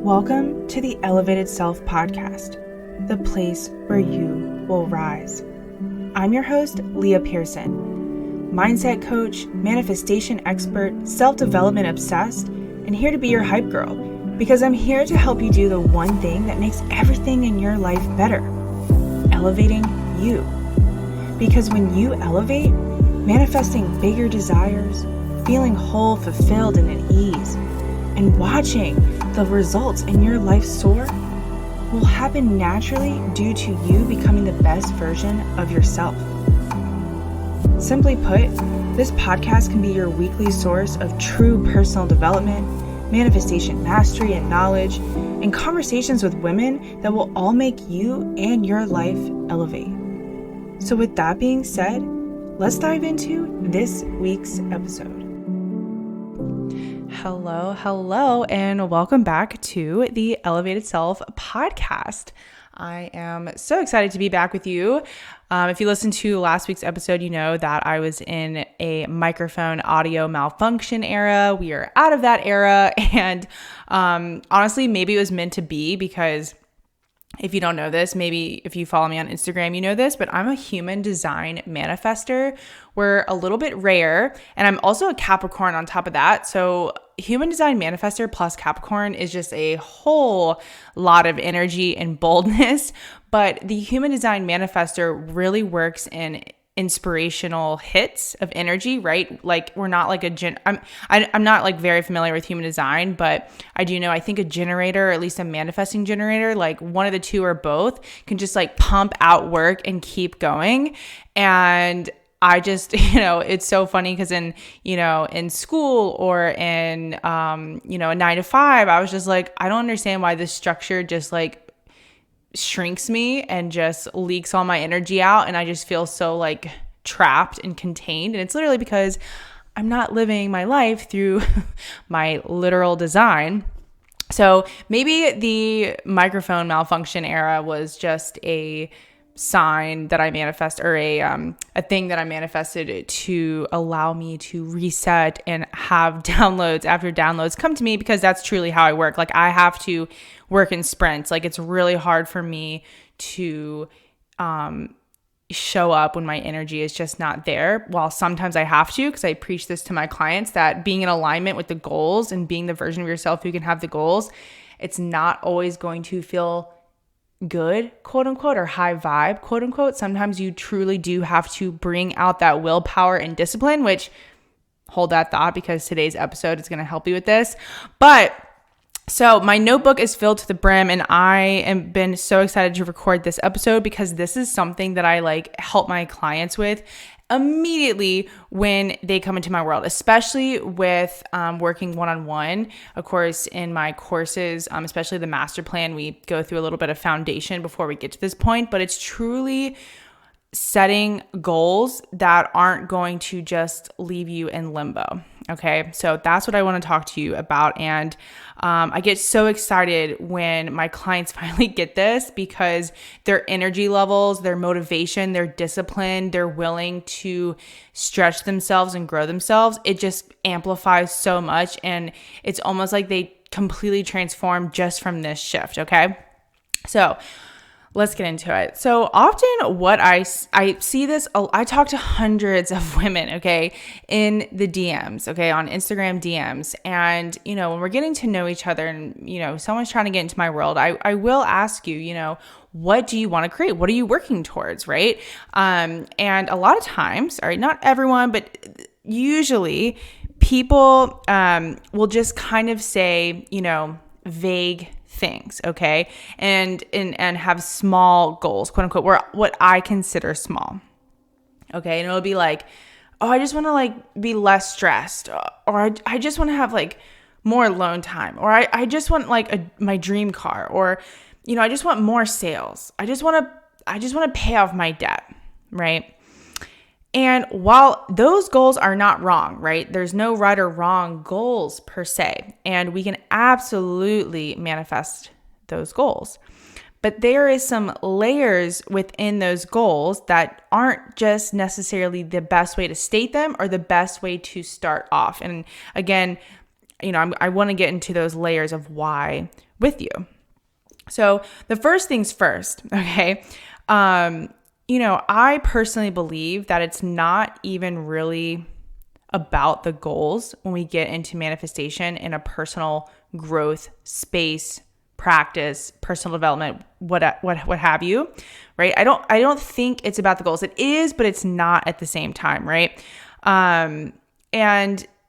Welcome to the Elevated Self Podcast, the place where you will rise. I'm your host, Leah Pearson, mindset coach, manifestation expert, self-development obsessed, and here to be your hype girl, because I'm here to help you do the one thing that makes everything in your life better, elevating you. Because when you elevate, manifesting bigger desires, feeling whole, fulfilled, and at ease, and watching the results in your life soar will happen naturally due to you becoming the best version of yourself. Simply put, this podcast can be your weekly source of true personal development, manifestation mastery and knowledge, and conversations with women that will all make you and your life elevate. So with that being said, let's dive into this week's episode. Hello, and welcome back to the Elevated Self Podcast. I am so excited to be back with you. If you listened to last week's episode, you know that I was in a microphone audio malfunction era. We are out of that era, and honestly, maybe it was meant to be, because if you don't know this, maybe if you follow me on Instagram, you know this, but I'm a human design manifester. We're a little bit rare, and I'm also a Capricorn on top of that. So human design manifester plus Capricorn is just a whole lot of energy and boldness. But the human design manifester really works in inspirational hits of energy, right? Like we're not like I'm not like very familiar with human design, but I do know, I think a generator, or at least a manifesting generator, like one of the two or both, can just like pump out work and keep going. And I just, it's so funny because in school or in, a 9 to 5, I was just like, I don't understand why this structure just like shrinks me and just leaks all my energy out. And I just feel so like trapped and contained. And it's literally because I'm not living my life through my literal design. So maybe the microphone malfunction era was just a sign that I manifest, or a thing that I manifested to allow me to reset and have downloads after downloads come to me, because that's truly how I work. Like I have to work in sprints. Like it's really hard for me to show up when my energy is just not there. While sometimes I have to, because I preach this to my clients, that being in alignment with the goals and being the version of yourself who can have the goals, it's not always going to feel good, quote unquote, or high vibe, quote unquote. Sometimes you truly do have to bring out that willpower and discipline, which, hold that thought, because today's episode is going to help you with this. But so my notebook is filled to the brim, and I am been so excited to record this episode, because this is something that I like help my clients with immediately when they come into my world, especially with working one-on-one. Of course, in my courses, especially the master plan, we go through a little bit of foundation before we get to this point, but it's truly setting goals that aren't going to just leave you in limbo. Okay, so that's what I want to talk to you about. And I get so excited when my clients finally get this, because their energy levels, their motivation, their discipline, they're willing to stretch themselves and grow themselves. It just amplifies so much. And it's almost like they completely transform just from this shift. Okay, so let's get into it. So often what I see this, I talk to hundreds of women, okay, in the DMs, okay, on Instagram DMs. And, when we're getting to know each other and, someone's trying to get into my world, I will ask you, what do you want to create? What are you working towards, right? And a lot of times, all right, not everyone, but usually people will just kind of say, vague things, okay, and have small goals, quote unquote, where what I consider small, okay, and it'll be like, oh, I just want to like be less stressed, or I just want to have like more alone time, or I just want like my dream car, or I just want more sales, I just want to pay off my debt, right? And while those goals are not wrong, right? There's no right or wrong goals per se, and we can absolutely manifest those goals. But there is some layers within those goals that aren't just necessarily the best way to state them or the best way to start off. And again, I want to get into those layers of why with you. So the first things first, okay? I personally believe that it's not even really about the goals when we get into manifestation in a personal growth space, practice, personal development, what have you, right? I don't think it's about the goals. It is, but it's not at the same time, right? And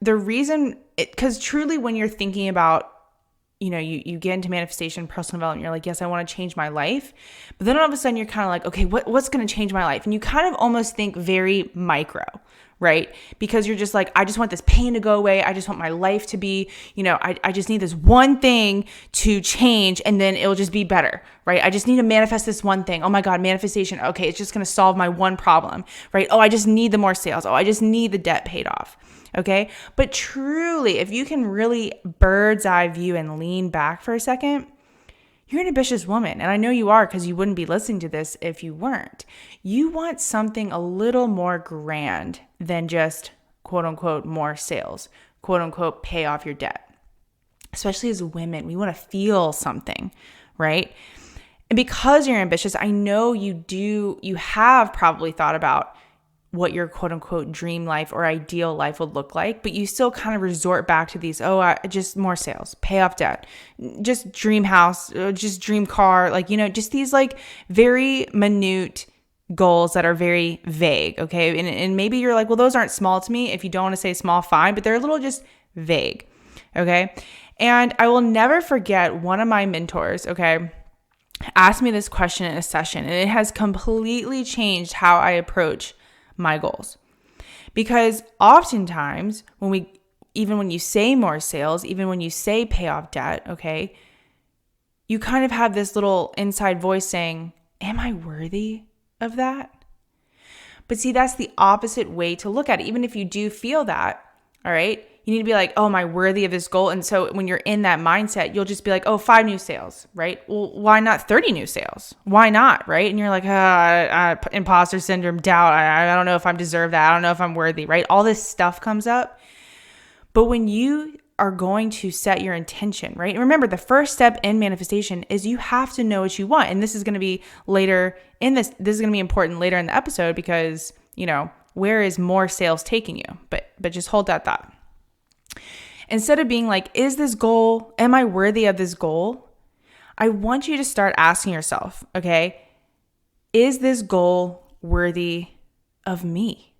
the reason, because truly when you're thinking about, you get into manifestation, personal development, you're like, yes, I want to change my life. But then all of a sudden you're kind of like, okay, what's going to change my life? And you kind of almost think very micro, right? Because you're just like, I just want this pain to go away. I just want my life to be, I just need this one thing to change and then it'll just be better, right? I just need to manifest this one thing. Oh my God, manifestation. Okay, it's just going to solve my one problem, right? Oh, I just need the more sales. Oh, I just need the debt paid off. Okay. But truly, if you can really bird's eye view and lean back for a second, you're an ambitious woman. And I know you are, because you wouldn't be listening to this if you weren't. You want something a little more grand than just quote unquote more sales, quote unquote pay off your debt. Especially as women, we want to feel something, right? And because you're ambitious, I know you have probably thought about what your quote unquote dream life or ideal life would look like, but you still kind of resort back to these, just more sales, pay off debt, just dream house, just dream car, just these very minute goals that are very vague. Okay. And maybe you're like, well, those aren't small to me. If you don't want to say small, fine, but they're a little just vague. Okay. And I will never forget one of my mentors, okay, asked me this question in a session, and it has completely changed how I approach my goals. Because oftentimes even when you say more sales, even when you say pay off debt, okay, you kind of have this little inside voice saying, am I worthy of that? But see, that's the opposite way to look at it. Even if you do feel that, all right, you need to be like, oh, am I worthy of this goal? And so when you're in that mindset, you'll just be like, oh, 5 new sales, right? Well, why not 30 new sales? Why not, right? And you're like, imposter syndrome, doubt. I don't know if I deserve that. I don't know if I'm worthy, right? All this stuff comes up. But when you are going to set your intention, right? And remember, the first step in manifestation is you have to know what you want. And this is going to be later in this is going to be important later in the episode because, where is more sales taking you? But just hold that thought. Instead of being like, is this goal, am I worthy of this goal? I want you to start asking yourself, okay, is this goal worthy of me?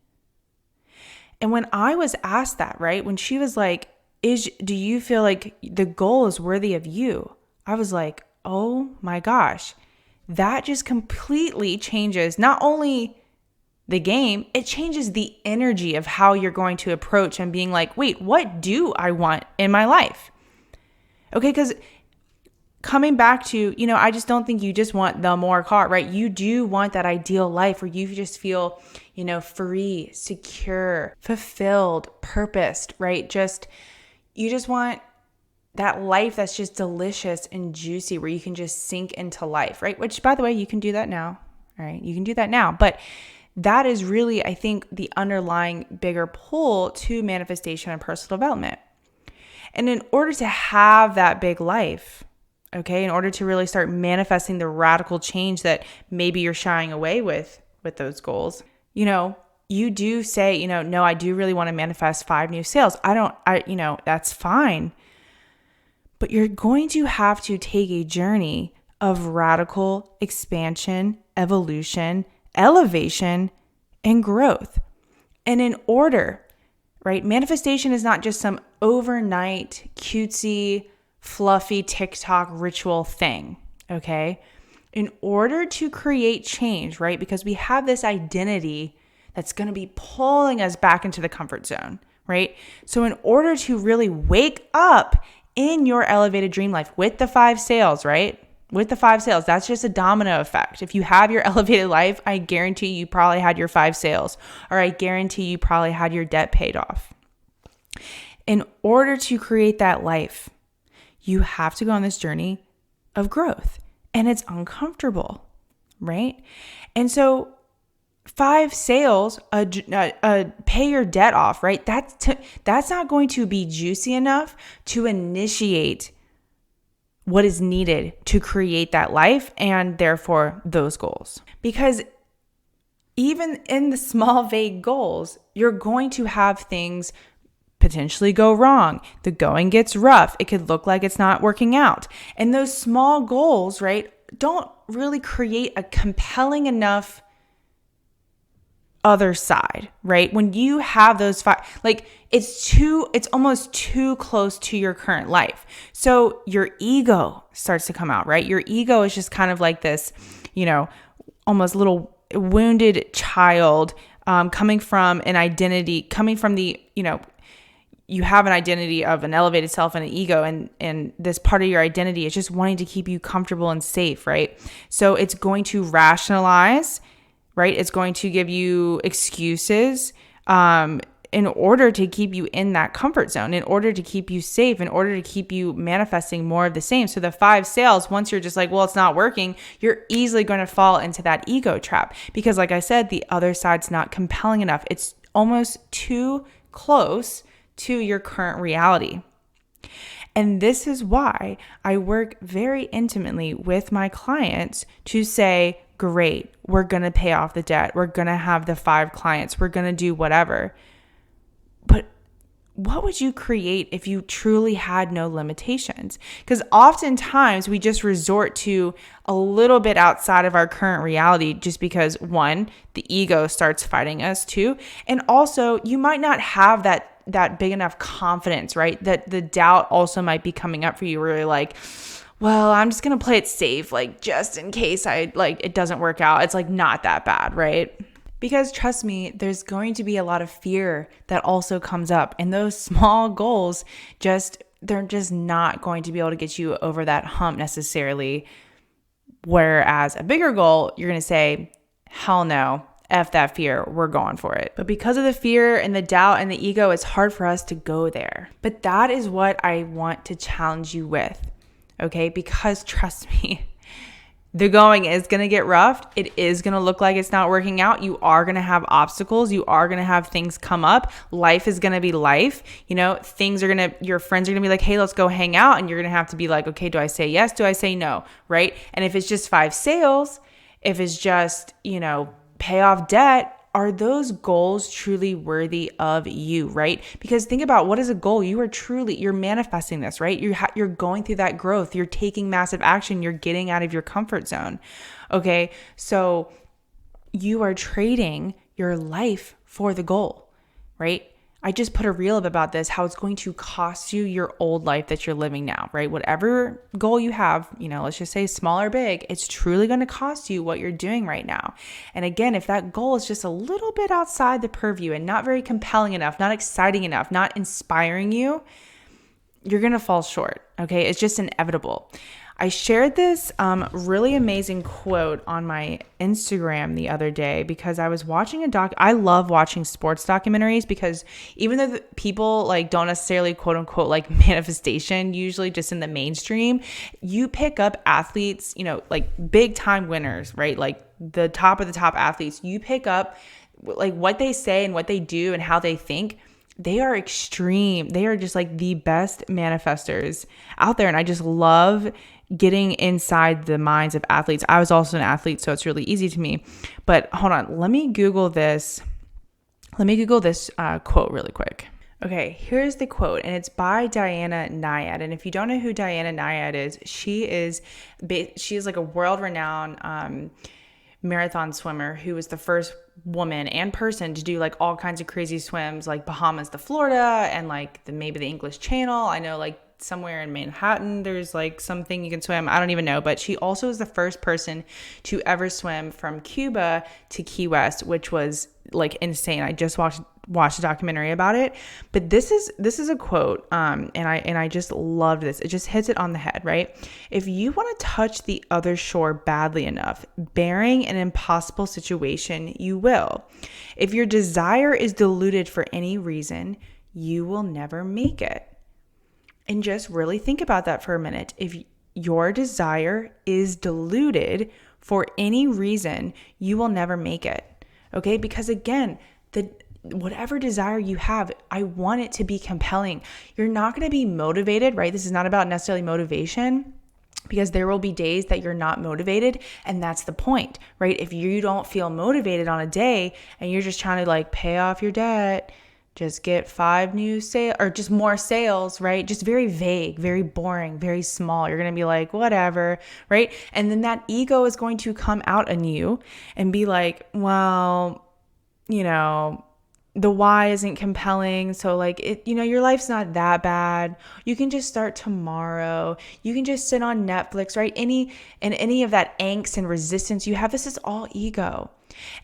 And when I was asked that, right, when she was like, do you feel like the goal is worthy of you? I was like, oh my gosh, that just completely changes not only the game, it changes the energy of how you're going to approach and being like, wait, what do I want in my life? Okay, because coming back to, I just don't think you just want the more car, right? You do want that ideal life where you just feel, free, secure, fulfilled, purposed, right? You just want that life that's just delicious and juicy where you can just sink into life, right? Which, by the way, you can do that now, all right? You can do that now, but that is really, I think, the underlying bigger pull to manifestation and personal development. And in order to have that big life, okay, in order to really start manifesting the radical change that maybe you're shying away with those goals, you do say, no, I do really want to manifest 5 new sales. That's fine. But you're going to have to take a journey of radical expansion, evolution, elevation, and growth. And in order, right, manifestation is not just some overnight, cutesy, fluffy TikTok ritual thing, okay? In order to create change, right, because we have this identity that's going to be pulling us back into the comfort zone, right? So in order to really wake up in your elevated dream life with the 5 sales, right? With the 5 sales, that's just a domino effect. If you have your elevated life, I guarantee you probably had your 5 sales, or I guarantee you probably had your debt paid off. In order to create that life, you have to go on this journey of growth, and it's uncomfortable, right? And so 5 sales, pay your debt off, right? That's not going to be juicy enough to initiate what is needed to create that life and therefore those goals. Because even in the small, vague goals, you're going to have things potentially go wrong. The going gets rough. It could look like it's not working out. And those small goals, right, don't really create a compelling enough other side, right? When you have those 5, like it's almost too close to your current life. So your ego starts to come out, right? Your ego is just kind of like this, almost little wounded child coming from an identity, coming from the, you have an identity of an elevated self and an ego, and this part of your identity is just wanting to keep you comfortable and safe, right? So it's going to rationalize, right? It's going to give you excuses in order to keep you in that comfort zone, in order to keep you safe, in order to keep you manifesting more of the same. So the 5 sales, once you're just like, well, it's not working, you're easily going to fall into that ego trap because, like I said, the other side's not compelling enough. It's almost too close to your current reality. And this is why I work very intimately with my clients to say, great, we're going to pay off the debt. We're going to have the 5 clients. We're going to do whatever. But what would you create if you truly had no limitations? Because oftentimes we just resort to a little bit outside of our current reality just because, 1, the ego starts fighting us, 2, and also you might not have that big enough confidence, right? That the doubt also might be coming up for you where you're like, well, I'm just going to play it safe, like just in case it doesn't work out. It's like not that bad, right? Because trust me, there's going to be a lot of fear that also comes up, and those small goals they're just not going to be able to get you over that hump necessarily. Whereas a bigger goal, you're going to say, hell no, F that fear, we're going for it. But because of the fear and the doubt and the ego, it's hard for us to go there. But that is what I want to challenge you with. Okay, because trust me, the going is going to get rough. It is going to look like it's not working out. You are going to have obstacles. You are going to have things come up. Life is going to be life. your friends are going to be like, hey, let's go hang out. And you're going to have to be like, okay, do I say yes? Do I say no? Right. And if it's just 5 sales, if it's just, pay off debt, are those goals truly worthy of you, right? Because think about what is a goal. You're manifesting this, right? You're going through that growth. You're taking massive action. You're getting out of your comfort zone. Okay. So you are trading your life for the goal, right? I just put a reel up about this, how it's going to cost you your old life that you're living now, right? Whatever goal you have, let's just say small or big, it's truly going to cost you what you're doing right now. And again, if that goal is just a little bit outside the purview and not very compelling enough, not exciting enough, not inspiring you, you're going to fall short, okay? It's just inevitable. I shared this really amazing quote on my Instagram the other day because I was watching I love watching sports documentaries because even though people don't necessarily quote unquote manifestation, usually just in the mainstream, you pick up athletes, big time winners, right? Like the top of the top athletes, you pick up what they say and what they do and how they think. They are extreme. They are just the best manifestors out there. And I just love getting inside the minds of athletes. I was also an athlete, so it's really easy to me. But hold on, let me Google this. Quote really quick. Okay, here's the quote, and it's by Diana Nyad. And if you don't know who Diana Nyad is, she is like a world-renowned marathon swimmer who was the first woman and person to do all kinds of crazy swims, like Bahamas to Florida and maybe the English Channel. I know somewhere in Manhattan there's something you can swim. I don't even know, but she also is the first person to ever swim from Cuba to Key West, which was insane. I just watched a documentary about it, but this is a quote, and I just loved this. It just hits it on the head, right? If you want to touch the other shore badly enough, bearing an impossible situation, you will. If your desire is diluted for any reason, you will never make it. And just really think about that for a minute. If your desire is diluted for any reason, you will never make it. Okay. Because again, whatever desire you have, I want it to be compelling. You're not going to be motivated, right? This is not about necessarily motivation, because there will be days that you're not motivated. And that's the point, right? If you don't feel motivated on a day and you're just trying to like pay off your debt, just get 5 new sales or just more sales, right? Just very vague, very boring, very small. You're going to be like, whatever, right? And then that ego is going to come out on you and be like, well, the why isn't compelling. So like your life's not that bad. You can just start tomorrow. You can just sit on Netflix, right? Any of that angst and resistance you have, this is all ego.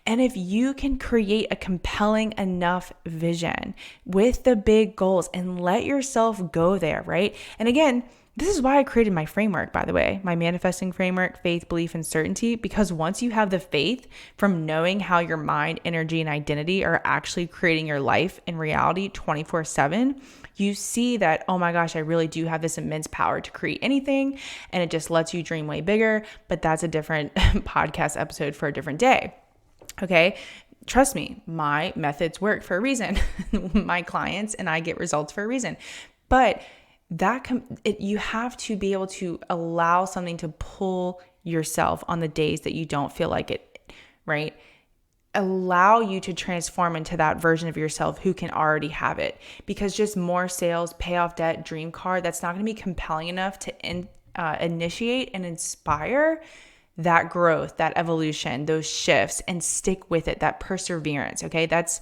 And if you can create a compelling enough vision with the big goals and let yourself go there, right? And again, this is why I created my framework, by the way, my manifesting framework, faith, belief, and certainty, because once you have the faith from knowing how your mind, energy, and identity are actually creating your life in reality 24/7, you see that, oh my gosh, I really do have this immense power to create anything, and it just lets you dream way bigger. But that's a different podcast episode for a different day. Okay. Trust me, my methods work for a reason. My clients and I get results for a reason. But you have to be able to allow something to pull yourself on the days that you don't feel like it, right? Allow you to transform into that version of yourself who can already have it. Because just more sales, pay off debt, dream car, that's not going to be compelling enough to initiate and inspire that growth, that evolution, those shifts, and stick with it, that perseverance. Okay. That's,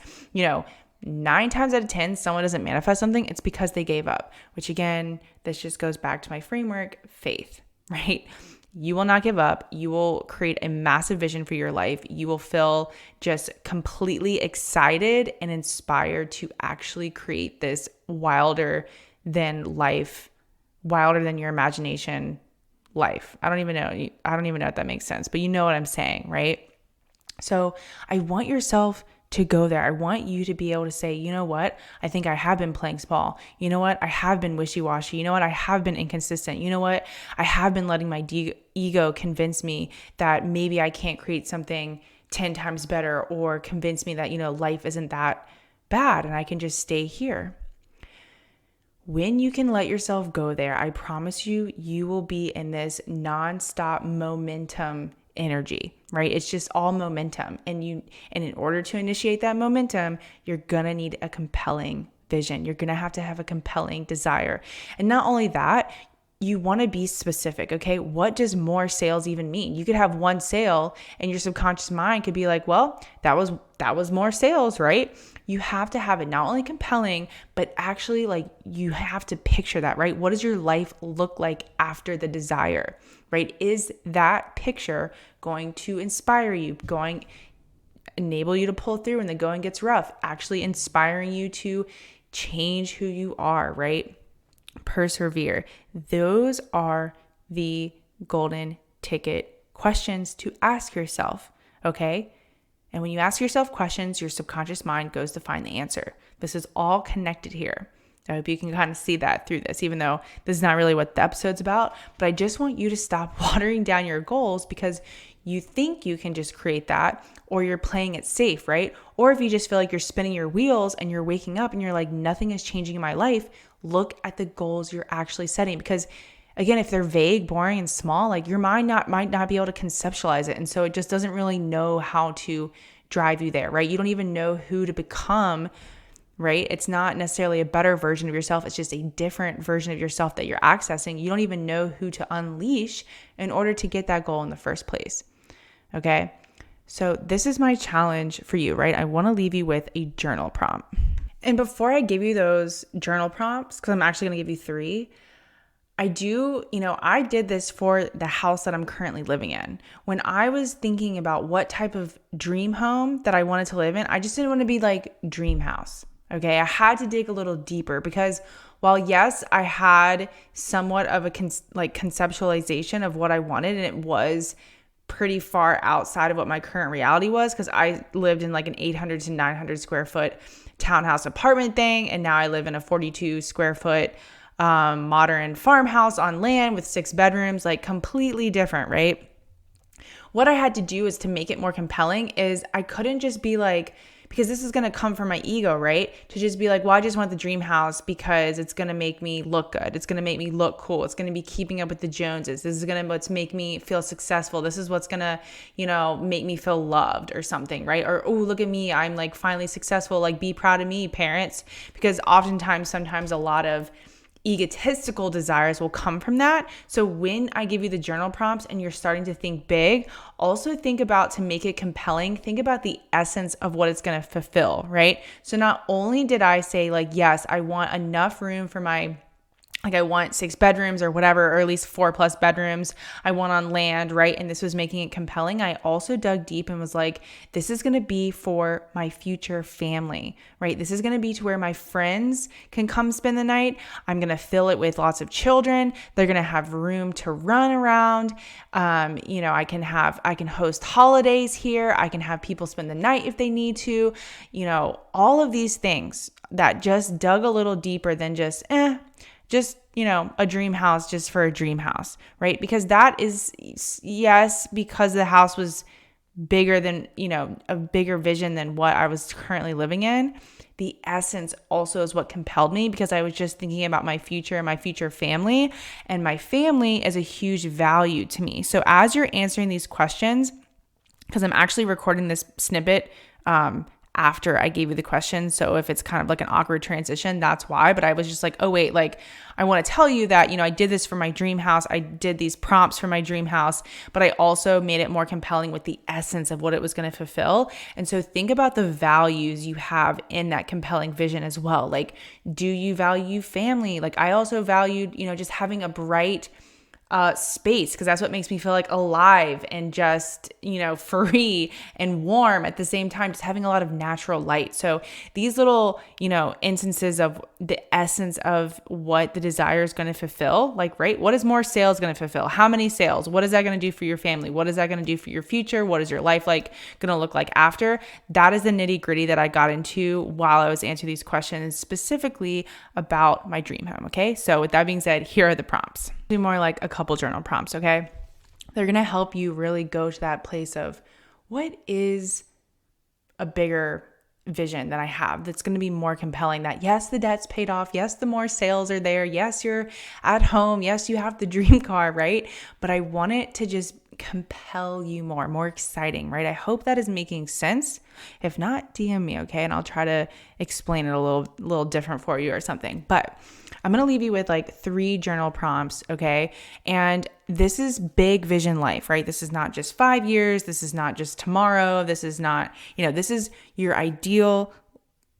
9 times out of 10, someone doesn't manifest something, it's because they gave up, which again, this just goes back to my framework, faith, right? You will not give up. You will create a massive vision for your life. You will feel just completely excited and inspired to actually create this wilder than your imagination life. I don't even know if that makes sense, but you know what I'm saying, right? So I want yourself to go there. I want you to be able to say, you know what? I think I have been playing small. You know what? I have been wishy-washy. You know what? I have been inconsistent. You know what? I have been letting my ego convince me that maybe I can't create something 10 times better, or convince me that, life isn't that bad and I can just stay here. When you can let yourself go there, I promise you, you will be in this nonstop momentum energy, right? It's just all momentum. And in order to initiate that momentum, you're going to need a compelling vision. You're going to have a compelling desire. And not only that, you want to be specific, okay? What does more sales even mean? You could have one sale and your subconscious mind could be like, well, that was more sales, right? You have to have it not only compelling, but actually like you have to picture that, right? What does your life look like after the desire, right? Is that picture going to inspire you, enable you to pull through when the going gets rough, actually inspiring you to change who you are, right? Persevere. Those are the golden ticket questions to ask yourself, okay? And when you ask yourself questions, your subconscious mind goes to find the answer. This is all connected here. I hope you can kind of see that through this, even though this is not really what the episode's about. But I just want you to stop watering down your goals because you think you can just create that, or you're playing it safe, right? Or if you just feel like you're spinning your wheels and you're waking up and you're like, nothing is changing in my life, look at the goals you're actually setting. Because again, if they're vague, boring, and small, like your mind might not be able to conceptualize it. And so it just doesn't really know how to drive you there, right? You don't even know who to become, right? It's not necessarily a better version of yourself. It's just a different version of yourself that you're accessing. You don't even know who to unleash in order to get that goal in the first place. Okay. So this is my challenge for you, right? I want to leave you with a journal prompt. And before I give you those journal prompts, because I'm actually going to give you 3, I did this for the house that I'm currently living in. When I was thinking about what type of dream home that I wanted to live in, I just didn't want to be like dream house. Okay. I had to dig a little deeper because while yes, I had somewhat of a conceptualization of what I wanted, and it was pretty far outside of what my current reality was, because I lived in like an 800 to 900 square foot townhouse apartment thing. And now I live in a 42 square foot modern farmhouse on land with 6 bedrooms, like completely different, right? what I had to do is to make it more compelling is I couldn't just be like, because this is going to come from my ego, right? To just be like, well, I just want the dream house because it's going to make me look good. It's going to make me look cool. It's going to be keeping up with the Joneses. This is going to what's make me feel successful. This is what's going to, make me feel loved or something, right? Or, oh, look at me. I'm like finally successful. Like, be proud of me, parents. Because sometimes a lot of egotistical desires will come from that. So when I give you the journal prompts and you're starting to think big, also think about, to make it compelling, think about the essence of what it's going to fulfill, right? So not only did I say like, yes, I want enough room for I want 6 bedrooms or whatever, or at least 4+ bedrooms. I want on land, right? And this was making it compelling. I also dug deep and was like, this is going to be for my future family, right? This is going to be to where my friends can come spend the night. I'm going to fill it with lots of children. They're going to have room to run around. I can host holidays here. I can have people spend the night if they need to, all of these things that just dug a little deeper than just a dream house just for a dream house, right? Because that is, yes, because the house was bigger than, a bigger vision than what I was currently living in. The essence also is what compelled me, because I was just thinking about my future and my future family, and my family is a huge value to me. So as you're answering these questions, because I'm actually recording this snippet, after I gave you the question. So if it's kind of like an awkward transition, that's why. But I was just like, oh wait, like I want to tell you that, I did this for my dream house. I did these prompts for my dream house, but I also made it more compelling with the essence of what it was going to fulfill. And so think about the values you have in that compelling vision as well. Like, do you value family? Like, I also valued, just having a bright space, because that's what makes me feel like alive and just, free and warm at the same time, just having a lot of natural light. So these little, instances of the essence of what the desire is going to fulfill, like, right? What is more sales going to fulfill? How many sales? What is that going to do for your family? What is that going to do for your future? What is your life going to look like after? That is the nitty gritty that I got into while I was answering these questions, specifically about my dream home. Okay. So with that being said, here are the prompts. Do more like a couple journal prompts, okay? They're going to help you really go to that place of, what is a bigger vision that I have that's going to be more compelling? That yes, the debt's paid off. Yes, the more sales are there. Yes, you're at home. Yes, you have the dream car, right? But I want it to just compel you more exciting, right? I hope that is making sense. If not, DM me, okay? And I'll try to explain it a little different for you or something. But I'm going to leave you with like 3 journal prompts, okay? And this is big vision life, right? This is not just 5 years. This is not just tomorrow. This is not, this is your ideal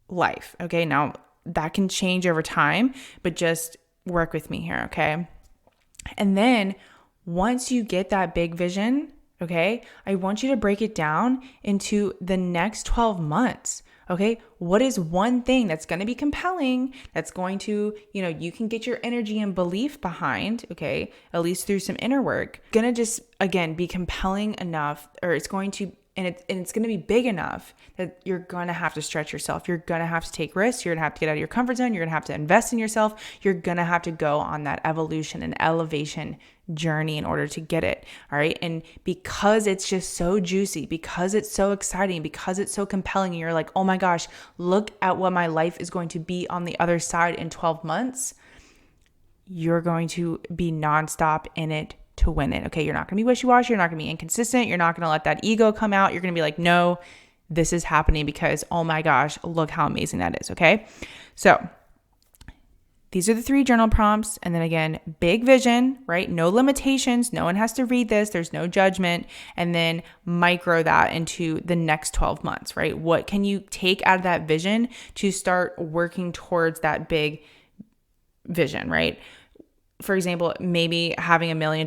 life, okay? Now, that can change over time, but just work with me here, okay? And then once you get that big vision, okay, I want you to break it down into the next 12 months. Okay, what is one thing that's going to be compelling, that's going to, you can get your energy and belief behind, okay, at least through some inner work, going to just, again, be compelling enough, or it's going to, and it's going to be big enough that you're going to have to stretch yourself. You're going to have to take risks. You're going to have to get out of your comfort zone. You're going to have to invest in yourself. You're going to have to go on that evolution and elevation journey in order to get it. All right. And because it's just so juicy, because it's so exciting, because it's so compelling, and you're like, oh my gosh, look at what my life is going to be on the other side in 12 months. You're going to be nonstop in it to win it. Okay. You're not going to be wishy-washy. You're not going to be inconsistent. You're not going to let that ego come out. You're going to be like, no, this is happening because, oh my gosh, look how amazing that is. Okay. So these are the 3 journal prompts. And then again, big vision, right? No limitations. No one has to read this. There's no judgment. And then micro that into the next 12 months, right? What can you take out of that vision to start working towards that big vision, right? For example, maybe having $1 million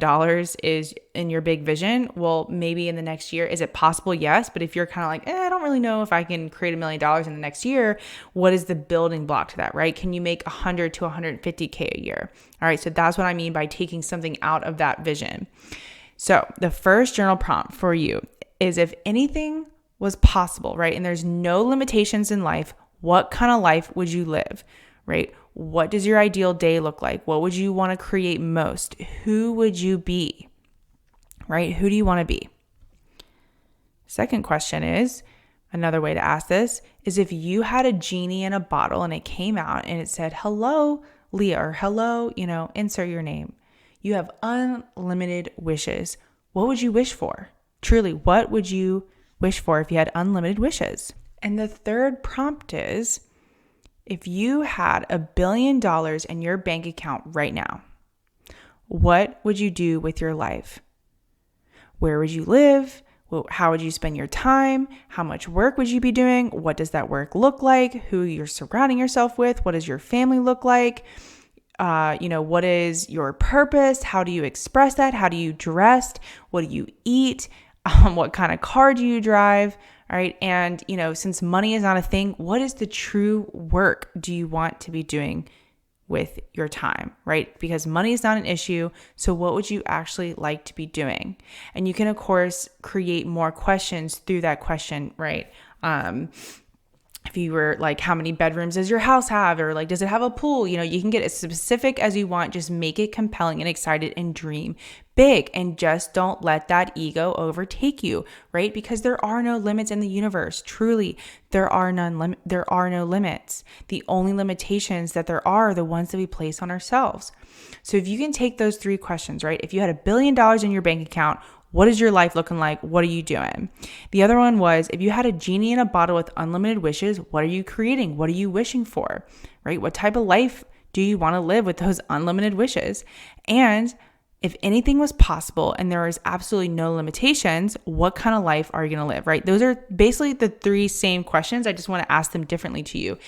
is in your big vision. Well, maybe in the next year, is it possible? Yes. But if you're kind of like, I don't really know if I can create $1 million in the next year, what is the building block to that, right? Can you make 100 to 150K a year? All right. So that's what I mean by taking something out of that vision. So the first journal prompt for you is, if anything was possible, right? And there's no limitations in life, what kind of life would you live, right? What does your ideal day look like? What would you want to create most? Who would you be, right? Who do you want to be? Second question is, another way to ask this is, if you had a genie in a bottle and it came out and it said, hello, Leah, or hello, insert your name. You have unlimited wishes. What would you wish for? Truly, what would you wish for if you had unlimited wishes? And the third prompt is, if you had $1 billion in your bank account right now, what would you do with your life? Where would you live? How would you spend your time? How much work would you be doing? What does that work look like? Who you're surrounding yourself with? What does your family look like? What is your purpose? How do you express that? How do you dress? What do you eat? What kind of car do you drive? All right. And, since money is not a thing, what is the true work do you want to be doing with your time, right? Because money is not an issue. So what would you actually like to be doing? And you can, of course, create more questions through that question, right? If you were like, how many bedrooms does your house have? Or like, does it have a pool? You can get as specific as you want. Just make it compelling and excited and dream big, and just don't let that ego overtake you, right? Because there are no limits in the universe. Truly, there are no limits. The only limitations that there are the ones that we place on ourselves. So if you can take those 3 questions, right? If you had $1 billion in your bank account, what is your life looking like? What are you doing? The other one was, if you had a genie in a bottle with unlimited wishes, what are you creating? What are you wishing for, right? What type of life do you want to live with those unlimited wishes? And if anything was possible and there is absolutely no limitations, what kind of life are you going to live, right? Those are basically the 3 same questions. I just want to ask them differently to you.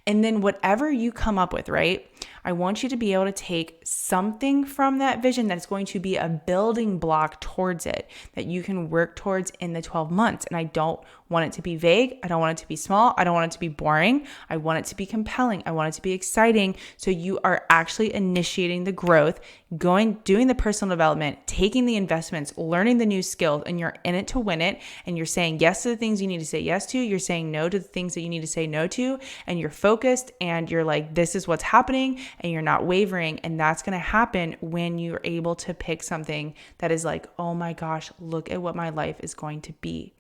And then whatever you come up with, right? I want you to be able to take something from that vision that's going to be a building block towards it that you can work towards in the 12 months. And I don't want it to be vague. I don't want it to be small. I don't want it to be boring. I want it to be compelling. I want it to be exciting. So you are actually initiating the growth, doing the personal development, taking the investments, learning the new skills, and you're in it to win it. And you're saying yes to the things you need to say yes to. You're saying no to the things that you need to say no to. And you're focused and you're like, this is what's happening. And you're not wavering. And that's going to happen when you're able to pick something that is like, oh my gosh, look at what my life is going to be.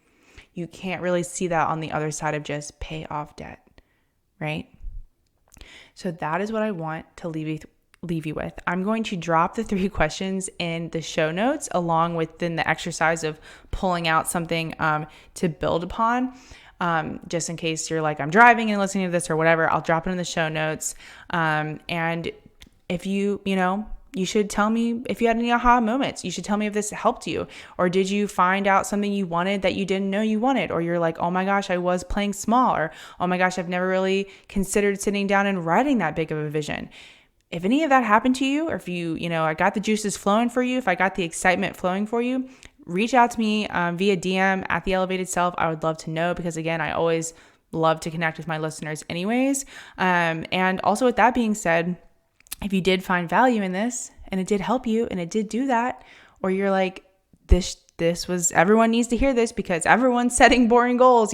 You can't really see that on the other side of just pay off debt, right? So that is what I want to leave you with. I'm going to drop the 3 questions in the show notes along with then the exercise of pulling out something to build upon. Just in case you're like, I'm driving and listening to this or whatever, I'll drop it in the show notes. And if you should tell me if you had any aha moments. You should tell me if this helped you, or did you find out something you wanted that you didn't know you wanted, or you're like, oh my gosh, I was playing small, or oh my gosh, I've never really considered sitting down and writing that big of a vision. If any of that happened to you, or if I got the juices flowing for you, if I got the excitement flowing for you, reach out to me via DM at The Elevated Self. I would love to know, because again, I always love to connect with my listeners anyways. And also with that being said, if you did find value in this and it did help you and it did do that, or you're like, this was, everyone needs to hear this because everyone's setting boring goals,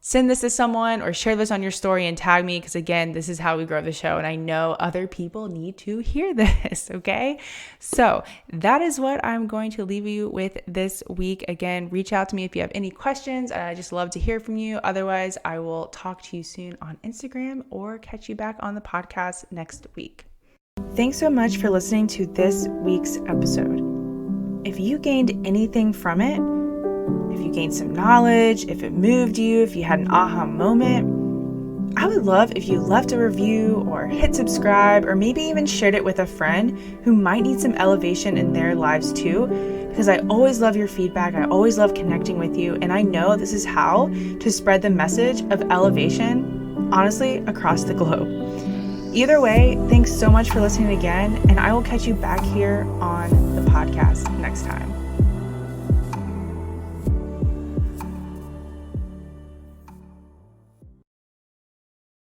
send this to someone or share this on your story and tag me, because again, this is how we grow the show and I know other people need to hear this, okay? So that is what I'm going to leave you with this week. Again, reach out to me if you have any questions. I just love to hear from you. Otherwise, I will talk to you soon on Instagram or catch you back on the podcast next week. Thanks so much for listening to this week's episode. If you gained anything from it, if you gained some knowledge, if it moved you, if you had an aha moment, I would love if you left a review or hit subscribe, or maybe even shared it with a friend who might need some elevation in their lives too, because I always love your feedback. I always love connecting with you. And I know this is how to spread the message of elevation, honestly, across the globe. Either way, thanks so much for listening again, and I will catch you back here on the podcast next time.